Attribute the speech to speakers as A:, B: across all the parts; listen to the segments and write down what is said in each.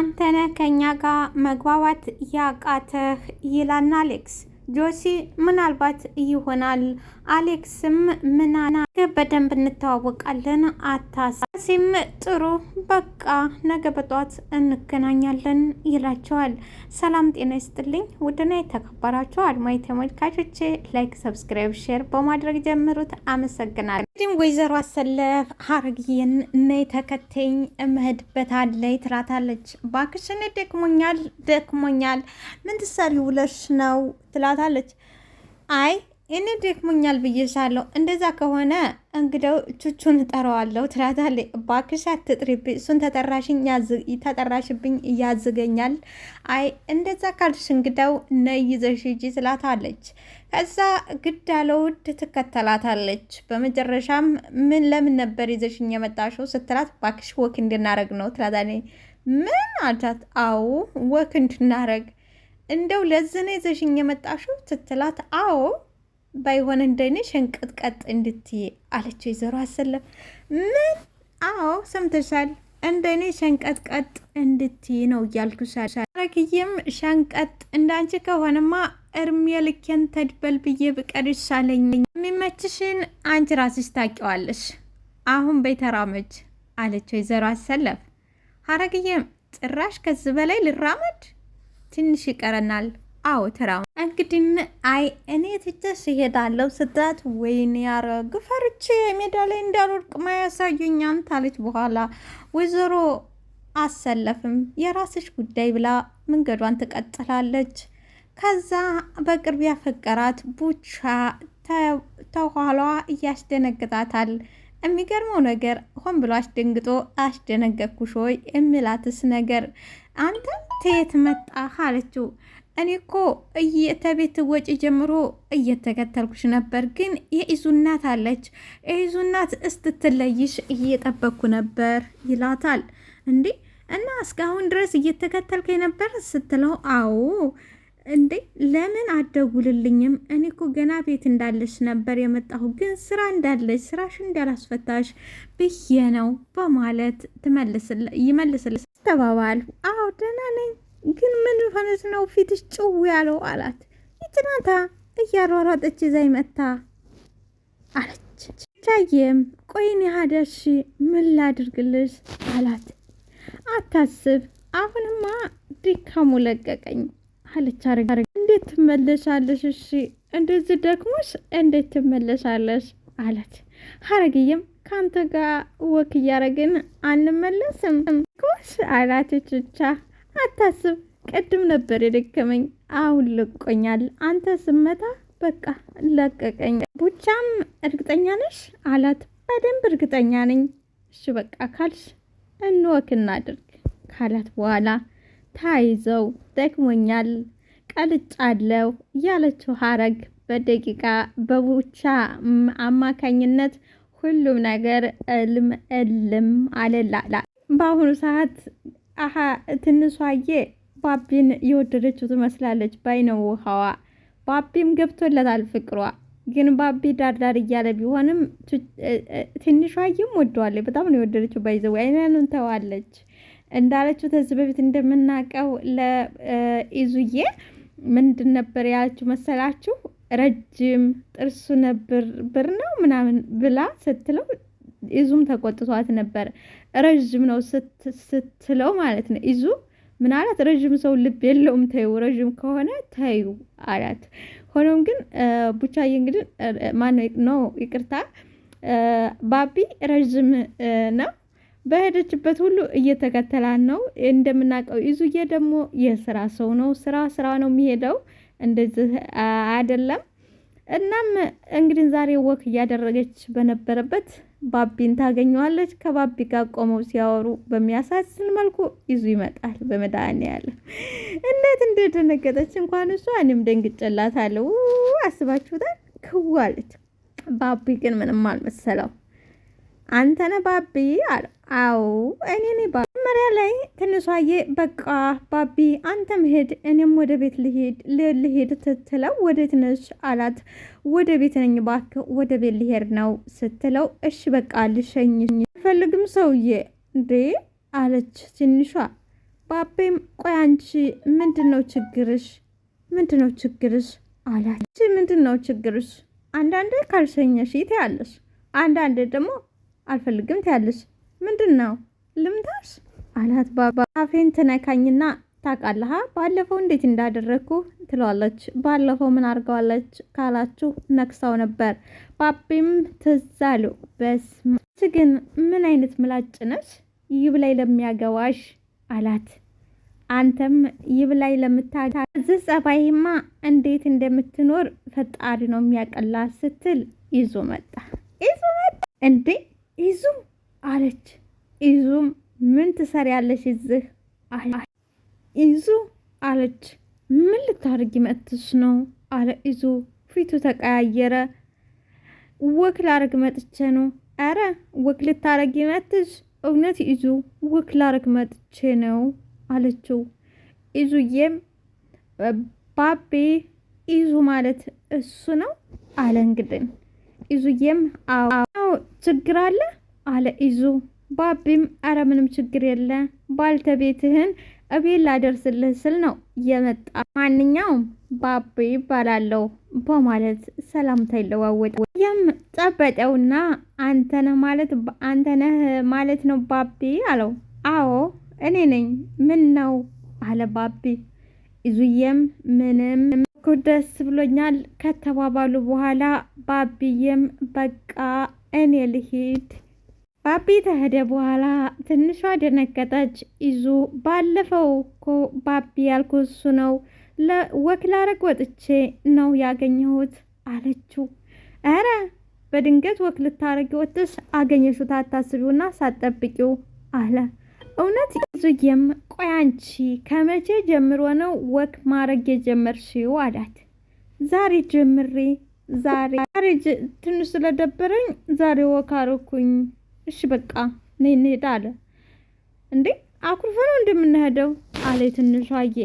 A: አንተነ ከኛ ጋር መግባባት ያቃተህ ይላል አሌክስ። ጆሲ ምናልባት ይሆናል። አሌክስም ምናና በደንብ እንተዋወቃለን አታሲም ጥሩ በቃ ነገ በጧት እንገናኛለን ይላቸዋል። ሰላም ጤና ይስጥልኝ ውድና የተከበራችሁ አድማጭ ተመልካቾቼ ላይክ፣ ሰብስክራይብ፣ ሼር በማድረግ ጀምሩት። አመሰግናለሁ። እንግዲህ ወይዘሮ አሰለፍ ሀረግዬን ነይ ተከተኝ እመሄድበታለሁ ትላታለች። ባክሽን ደክሞኛል ምን ትሰሪ ውለሽ ነው ትላታለች። አይ እኔ ደክሞኛል ብዬሻለሁ፣ እንደዛ ከሆነ እንግዲው ቹቹን እጠራዋለሁ ትላታለች። ባክሽ አትጥሪብኝ፣ እሱን ተጠራሽብኝ እያዝገኛል። አይ እንደዛ ካልሽ እንግዲው ነይ ይዘሽ ሂጂ ትላታለች። ከዛ ግድ ያለው ውድ ትከተላታለች። በመጨረሻም ለምን ነበር ይዘሽኝ የመጣሽው ስትላት፣ ባክሽ ወክ እንድናረግ ነው ትላታለች። ምን አልታት? አዎ ወክ እንድናረግ እንደው ለዚህ ነው ይዘሽኝ የመጣሽው ስትላት፣ አዎ ባይሆን እንደኔ ሸንቀጥቀጥ እንድትይ አለች ወይዘሮ አሰለፍ። ምን? አዎ ሰምተሻል፣ እንደኔ ሸንቀጥቀጥ እንድትይ ነው እያልኩሻል። ረግዬም ሸንቀጥ እንዳንቺ ከሆነማ እርሜ ልኬን ተድበል ብዬ ብቀር ይሻለኝ። የሚመችሽን አንቺ ራስሽ ታውቂዋለሽ። አሁን በተራመጅ አለች ወይዘሮ አሰለፍ። ሀረግዬም ጭራሽ ከዚህ በላይ ልራመድ? ትንሽ ይቀረናል። አዎ ተራው እንግዲህ አይ እኔ ትቼሽ እሄዳለሁ ስትላት፣ ወይኔ ያረግ ፈርቼ ሜዳ ላይ እንዳልወድቅ ማያሳዩኛም ታለች። በኋላ ወይዘሮ አሰለፍም የራስሽ ጉዳይ ብላ መንገዷን ትቀጥላለች። ከዛ በቅርብ ያፈቀራት ቡቻ ተኋሏ እያስደነግጣታል። የሚገርመው ነገር ሆን ብሎ አስደንግጦ አስደነገጥኩሽ ወይ የሚላትስ ነገር አንተ ተየት መጣህ አለችው። እኔ እኮ ተቤት ወጪ ጀምሮ እየተከተልኩሽ ነበር፣ ግን የኢዙ እናት አለች፣ የኢዙ እናት እስትትለይሽ እየጠበቅኩ ነበር ይላታል። እንዴ እና እስካሁን ድረስ እየተከተልከኝ ነበር ስትለው፣ አዎ እንዴ ለምን አደውልልኝም? እኔ እኮ ገና ቤት እንዳለሽ ነበር የመጣሁ፣ ግን ስራ እንዳለሽ ስራሽ እንዳላስፈታሽ ብዬ ነው በማለት ይመልስል ተባባል። አዎ ደህና ነኝ፣ ግን ምን ሆነች ነው ፊትሽ ጭው ያለው አላት። ይትናታ እያሯሯጠች ይዛኝ መታ አለች። ቻየም ቆይን ያደርሽ ምን ላድርግልሽ አላት። አታስብ አሁንማ ድካሙ ለቀቀኝ አለች። እንዴት ትመለሻለሽ? እሺ እንደዚህ ደክሞሽ እንዴት ትመለሻለሽ አላት። ሀረግዬም ከአንተ ጋር ወክ እያረግን አንመለስም ኮስ አላት። ቹቻ አታስብ ቅድም ነበር የደከመኝ አሁን ለቆኛል፣ አንተ ስመታ በቃ ለቀቀኝ። ቡቻም እርግጠኛ ነሽ አላት። በደንብ እርግጠኛ ነኝ። እሺ በቃ ካልሽ እንወክ እናድርግ ካላት በኋላ ታይዘው ደክሞኛል ቀልጫለሁ ያለችው ሀረግ በደቂቃ በቡቻ አማካኝነት ሁሉም ነገር እልም አለላላ። በአሁኑ ሰዓት ትንሿዬ ባቢን የወደደችው ትመስላለች ባይነው ውሃዋ። ባቢም ገብቶለታል ፍቅሯ። ግን ባቢ ዳርዳር እያለ ቢሆንም ትንሿዬም ወደዋለች። በጣም ነው የወደደችው። ባይዘው አይነኑን ተዋለች እንዳለችው ተዚህ በፊት እንደምናውቀው ለኢዙዬ ምንድን ነበር ያለችው መሰላችሁ? ረጅም ጥርሱ ነበር ብር ነው ምናምን ብላ ስትለው ኢዙም ተቆጥቷት ነበር። ረጅም ነው ስትለው ማለት ነው። ኢዙ ምን አላት? ረጅም ሰው ልብ የለውም ተይው፣ ረጅም ከሆነ ተይው አላት። ሆኖም ግን ቡቻዬ እንግዲህ ማነው ይቅርታ ባቢ ረጅም ነው። በሄደችበት ሁሉ እየተከተላን ነው እንደምናውቀው። ኢዙዬ ደግሞ የስራ ሰው ነው። ስራ ነው የሚሄደው፣ እንደዚህ አይደለም። እናም እንግዲህ ዛሬ ወክ እያደረገች በነበረበት ባቢን ታገኘዋለች። ከባቢ ጋር ቆመው ሲያወሩ በሚያሳዝን መልኩ ኢዙ ይመጣል። በመድኃኒዓለም እንዴት እንደደነገጠች እንኳን እሷ እኔም ደንግጬላታለሁ። አስባችሁታል? ክዋለች። ባቢ ግን ምንም አልመሰለው። አንተነ ባቢ አለው። አዎ እኔ ነኝ ባቢ። መጀመሪያ ላይ ትንሿዬ በቃ ባቢ አንተ ሄድ እኔም ወደ ቤት ልሄድ ስትለው ወዴት ነሽ አላት። ወደ ቤት ነኝ እባክህ፣ ወደ ቤት ልሄድ ነው ስትለው እሺ በቃ ልሸኝሽ አልፈልግም ሰውዬ እንዴ አለች ትንሿ። ባቤም ቆይ አንቺ ምንድነው ችግርሽ አላት። ምንድነው ችግርሽ? አንዳንዴ ካልሸኘሽ ትያለሽ፣ አንዳንዴ ደግሞ አልፈልግም ትያለሽ። ምንድነው ልምታሽ አላት። ባባ አፌን ትነካኝና ታውቃለህ ባለፈው እንዴት እንዳደረግኩ ትለዋለች። ባለፈው ምን አድርገዋለች ካላችሁ ነክሳው ነበር። ባቤም ትዝ አለው። በስመ አብ ግን ምን አይነት ምላጭ ነሽ? ይብላኝ ለሚያገባሽ አላት። አንተም ይብላኝ ለምታገባሽ ጸባይማ እንዴት እንደምትኖር ፈጣሪ ነው የሚያቀላት ስትል ይዞ መጣ እንዴ ይዙ አለች። ይዙም ምን ትሰሪያለሽ እዚህ ይዙ አለች። ምን ልታደርጊ መጥተሽ ነው አለ ይዙ። ፊቱ ተቀያየረ። ወክ ላረግ መጥቼ ነው። አረ ወክ ልታረጊ መጥተሽ? እውነት ይዙ ወክ ላረግ መጥቼ ነው አለችው። ይዙዬም ባቤ ይዙ ማለት እሱ ነው አለ። እንግዲህ ይዙዬም አዎ ችግር አለ አለ ይዙ። ባቢም አረ ምንም ችግር የለ ባልተቤትህን እቤት ላደርስልህ ስል ነው የመጣ። ማንኛውም ባቤ ይባላለሁ በማለት ሰላምታ ይለዋወጥ። ይህም ጨበጠውና አንተነህ ማለት ነው ባቤ አለው። አዎ እኔ ነኝ። ምን ነው አለ ባቤ። ይዙዬም ምንም እኮ ደስ ብሎኛል ከተባባሉ በኋላ ባቢዬም በቃ እኔ ልሂድ። ባቢ ተሄደ በኋላ ትንሿ ደነገጠች። ይዙ ባለፈው እኮ ባቢ ያልኩ እሱ ነው፣ ወክ ላረግ ወጥቼ ነው ያገኘሁት አለችው። ኧረ በድንገት ወክ ልታረጊ ወጥሽ አገኘሽው ታታስቢውና ሳትጠብቂው አለ። እውነት? ይዙዬም ቆይ አንቺ ከመቼ ጀምሮ ነው ወክ ማረግ የጀመርሽው አላት። ዛሬ ጀምሬ ዛሬ ትንሽ ስለደበረኝ ዛሬ ወክ አረኩኝ። እሺ በቃ ነይ እንሄድ አለ። እንዴ አኩርፈ ነው እንደምንሄደው አለ ትንሿዬ።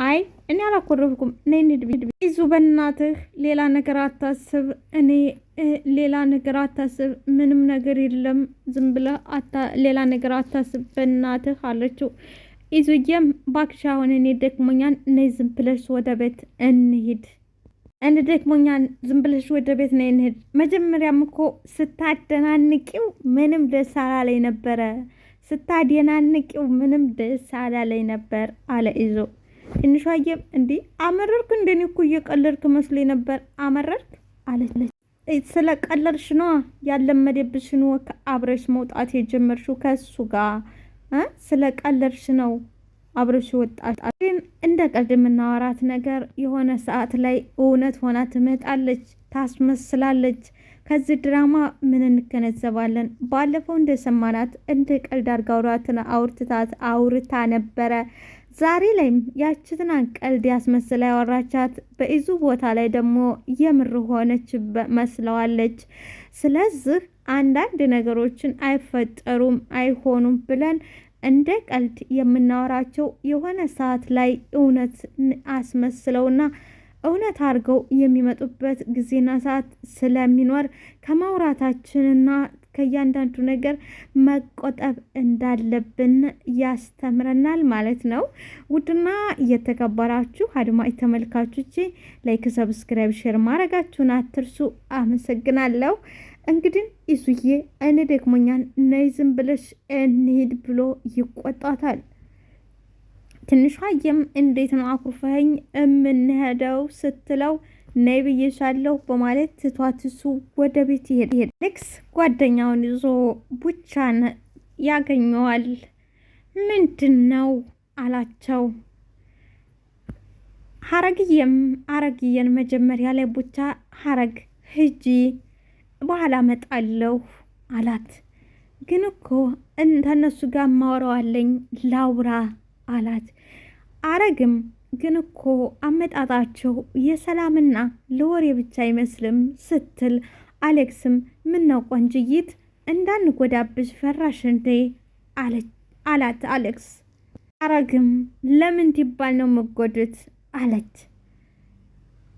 A: አይ እኔ አላኮረፍኩም፣ ነይ እንሂድ። ይዙ በእናትህ ሌላ ነገር አታስብ፣ እኔ ሌላ ነገር አታስብ፣ ምንም ነገር የለም፣ ዝም ብለህ ሌላ ነገር አታስብ በእናትህ አለችው። ይዙዬም እባክሽ አሁን እኔ ደክሞኛል፣ ነይ ዝም ብለሽ ወደ ቤት እንሂድ። ደክሞኛል፣ ዝም ብለሽ ወደ ቤት ነይ እንሂድ። መጀመሪያም እኮ ስታደናንቂው ምንም ደስ አላለኝ ነበረ፣ ምንም ደስ አላለኝ ነበር አለ ይዞ። ትንሿዬም እንዲህ አመረርክ? እንደኔ እኮ እየቀለድክ መስሎኝ ነበር። አመረርክ አለች። ስለ ቀለድሽ ነዋ ያለመደብሽን ወክ አብረሽ መውጣት የጀመርሽው ከሱ ጋር ስለ ቀለድሽ ነው አብረሽ ወጣት። ግን እንደ ቀልድ የምናወራት ነገር የሆነ ሰዓት ላይ እውነት ሆና ትመጣለች፣ ታስመስላለች። ከዚህ ድራማ ምን እንገነዘባለን? ባለፈው እንደሰማናት እንደ ቀልድ አድርጋ አውርታ ነበረ። ዛሬ ላይም ያችትን ቀልድ ያስመስላ ያወራቻት በይዙ ቦታ ላይ ደግሞ የምር ሆነች መስለዋለች። ስለዚህ አንዳንድ ነገሮችን አይፈጠሩም አይሆኑም ብለን እንደ ቀልድ የምናወራቸው የሆነ ሰዓት ላይ እውነት አስመስለውና እውነት አድርገው የሚመጡበት ጊዜና ሰዓት ስለሚኖር ከማውራታችንና ከእያንዳንዱ ነገር መቆጠብ እንዳለብን ያስተምረናል ማለት ነው። ውድና እየተከበራችሁ አድማጭ ተመልካቾቼ ላይክ፣ ሰብስክራይብ፣ ሼር ማድረጋችሁን አትርሱ። አመሰግናለሁ። እንግዲህ ይዙዬ እኔ ደክሞኛል ነይ ዝም ብለሽ እንሂድ ብሎ ይቆጣታል። ትንሿዬም እንዴት ነው አኩርፈኸኝ የምንሄደው ስትለው ነይ ብዬሻለሁ በማለት ትቷትሱ ወደ ቤት ይሄድ። አሌክስ ጓደኛውን ይዞ ቡቻን ያገኘዋል። ምንድን ነው አላቸው። ሀረግየን መጀመሪያ ላይ ቡቻ ሀረግ ሂጂ በኋላ መጣለሁ አላት። ግን እኮ ከእነሱ ጋር ማወራዋለኝ ላውራ አላት። አረግም ግን እኮ አመጣጣቸው የሰላምና ለወሬ ብቻ አይመስልም ስትል አሌክስም ምነው ቆንጅይት እንዳንጎዳብሽ ፈራሽ እንዴ አላት አሌክስ። አረግም ለምን ትባል ነው መጎድት አለች።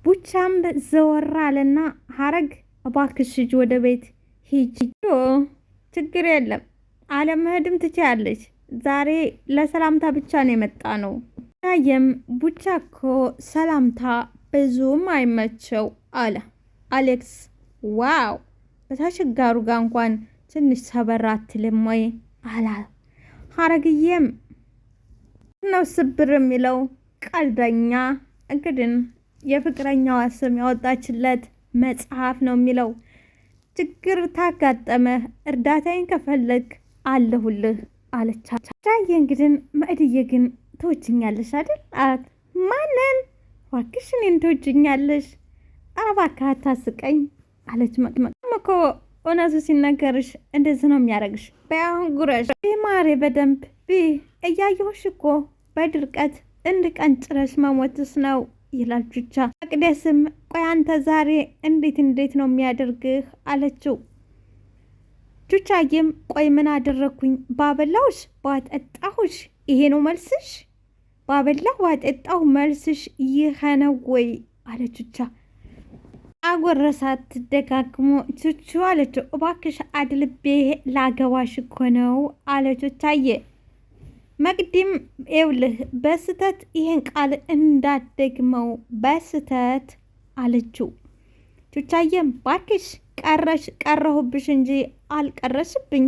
A: ቡቻም ዘወር አለና ሀረግ እባክሽ ሂጂ ወደ ቤት ሂጂ። ችግር የለም አለመሄድም ትችያለች። ዛሬ ለሰላምታ ብቻ ነው የመጣ ነው። ዳየም ቡቻ እኮ ሰላምታ ብዙም አይመቸው አለ አሌክስ። ዋው በተቸጋሩ ጋር እንኳን ትንሽ ሰበር አትልም ወይ አላ። ሀረግዬም ነው ስብር የሚለው ቀልደኛ። እንግዲህ የፍቅረኛዋ ስም ያወጣችለት መጽሐፍ ነው የሚለው። ችግር ታጋጠመ እርዳታዬን ከፈለግ አለሁልህ አለቻ። ዳዬ እንግዲህ መእድዬ ግን ትወጅኛለሽ አይደል አላት። ማንን እባክሽ እኔን ትወጅኛለሽ? ኧረ እባክህ አታስቀኝ አለች። መቅመቅ እኮ እውነቱ ሲነገርሽ እንደዚህ ነው የሚያደርግሽ። በያሁን ጉረሽ ማሬ በደንብ እያየሁሽ እኮ በድርቀት እንድቀንጭረሽ መሞትስ ነው ይላል ቹቻ። መቅደስም ቆይ አንተ ዛሬ እንዴት ነው የሚያደርግህ አለችው። ቹቻዬም ቆይ ምን አደረግኩኝ? ባበላሁሽ ባጠጣሁሽ ይሄ ነው መልስሽ? ባበላሁ ባጠጣሁ መልስሽ ይሄ ነው ወይ አለ ቹቻ። አጎረሳት ደጋግሞ። ቹቹ አለችው እባክሽ አድልቤ ላገባሽ እኮ ነው አለ ቹቻዬ። መቅዲም ይኸውልህ በስተት ይሄን ቃል እንዳትደግመው በስተት አለችው። ቹቻዬም ባክሽ ቀረሁብሽ እንጂ አልቀረሽብኝ።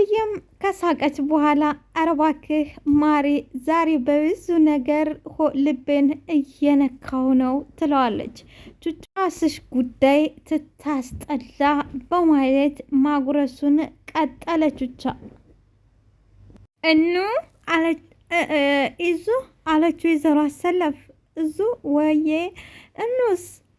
A: ይም ከሳቀች በኋላ ኧረ እባክህ ማሪ ዛሬ በብዙ ነገር ልቤን እየነካው ነው ትለዋለች። ቹቻስሽ ጉዳይ ትታስጠላ በማለት ማጉረሱን ቀጠለች። ቹቻ እኑ ኢዙ አለችው። ይዘሩ አሰለፍ እዙ ወዬ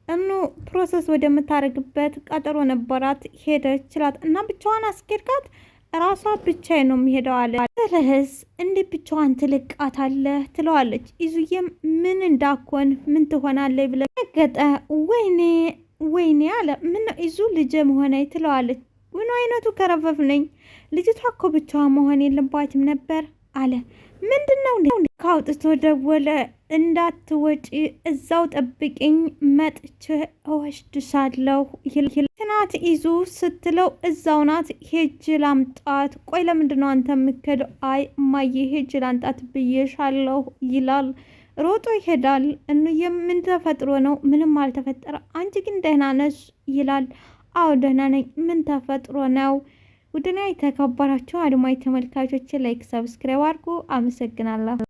A: እኑ ፕሮሰስ ወደምታደርግበት ቀጠሮ ነበራት ሄደች ችላት እና ብቻዋን አስኬድካት? ራሷ ብቻዬ ነው የሚሄደው አለ። ስለህስ እንዴ ብቻዋን ትልቃታለህ ትለዋለች። ኢዙዬም ምን እንዳኮን ምን ትሆናለች ብለ ገጠ ወይኔ አለ። ምን ኢዙ ልጅ መሆነ ትለዋለች። ምን አይነቱ ከረፈፍ ነኝ ልጅቷ እኮ ብቻዋ መሆን የለባትም ነበር አለ። ምንድነው ካውጥቶ ደወለ። እንዳትወጪ እዛው ጠብቂኝ መጥቼ እወስድሻለሁ ናት ኢዙ ስትለው እዛው ናት ሄጅ ላምጣት። ቆይ ለምንድነው አንተ የምከደው? አይ እማዬ ሄጅ ላምጣት ብዬሻለሁ ይላል። ሮጦ ይሄዳል። ምን ተፈጥሮ ነው? ምንም አልተፈጠረ። አንቺ ግን ደህና ነሽ ይላል። አዎ ደህና ነኝ። ምን ተፈጥሮ ነው? ውድና የተከበራችሁ አድማጭ ተመልካቾች ላይክ ሰብስክራይብ አድርጉ። አመሰግናለሁ።